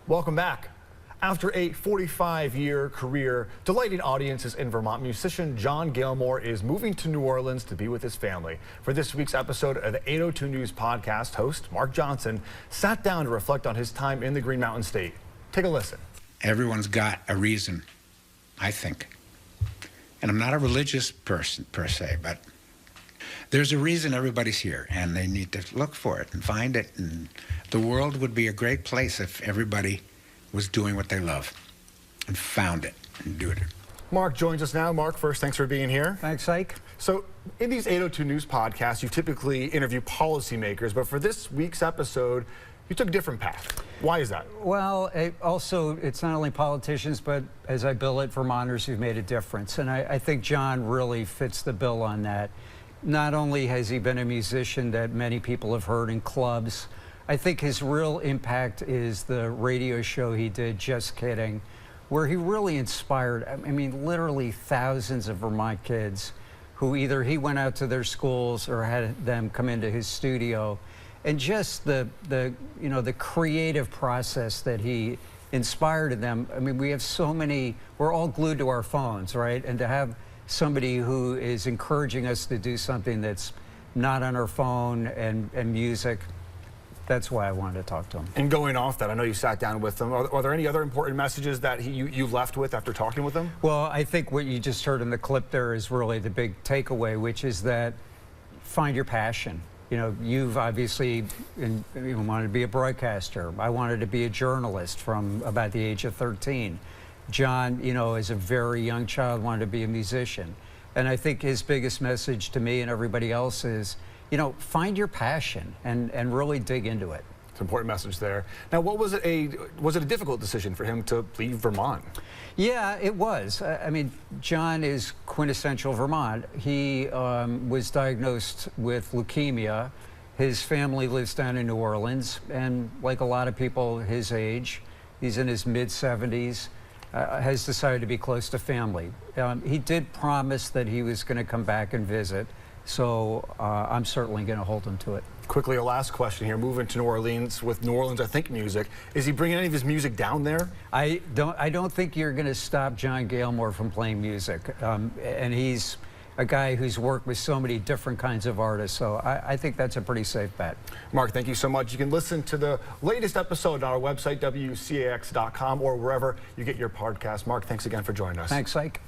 Welcome back. After a 45-year career delighting audiences in Vermont, musician John Galemore is moving to New Orleans to be with his family. For this week's episode of the 802 News podcast, host Mark Johnson sat down to reflect on his time in the Green Mountain State. Take a listen. Everyone's got a reason, I think. And I'm not a religious person per se, but there's a reason everybody's here, and they need to look for it and find it. And the world would be a great place if everybody was doing what they love and found it and do it. Mark joins us now. Mark, first, thanks for being here. Thanks, Ike. So in these 802 News podcasts, you typically interview policymakers, but for this week's episode, you took a different path. Why is that? Well, it's not only politicians, but as I bill it, Vermonters who've made a difference. And I think John really fits the bill on that. Not only has he been a musician that many people have heard in clubs, I think his real impact is the radio show he did, Just Kidding, where he really inspired, I mean, literally thousands of Vermont kids who either he went out to their schools or had them come into his studio. And just the creative process that he inspired in them. I mean, we have so many, we're all glued to our phones, right? And to have somebody who is encouraging us to do something that's not on our phone and music, that's why I wanted to talk to him. And going off that, I know you sat down with him. Are there any other important messages that you left with after talking with him? Well, I think what you just heard in the clip there is really the big takeaway, which is that find your passion. You know, you've obviously wanted to be a broadcaster. I wanted to be a journalist from about the age of 13. John, as a very young child, wanted to be a musician. And I think his biggest message to me and everybody else is, find your passion and really dig into it. It's an important message there. Now, was it a difficult decision for him to leave Vermont? Yeah, it was. I mean, John is quintessential Vermont. He was diagnosed with leukemia. His family lives down in New Orleans, and like a lot of people his age, he's in his mid-70s, has decided to be close to family. He did promise that he was going to come back and visit, so I'm certainly going to hold him to it. Quickly, a last question here. Moving to New Orleans with New Orleans, I Think music. Is he bringing any of his music down there? I don't think you're going to stop John Galemore from playing music. And he's a guy who's worked with so many different kinds of artists, so I think that's a pretty safe bet. Mark, thank you so much. You can listen to the latest episode on our website, WCAX.com, or wherever you get your podcast. Mark, thanks again for joining us. Thanks, Ike.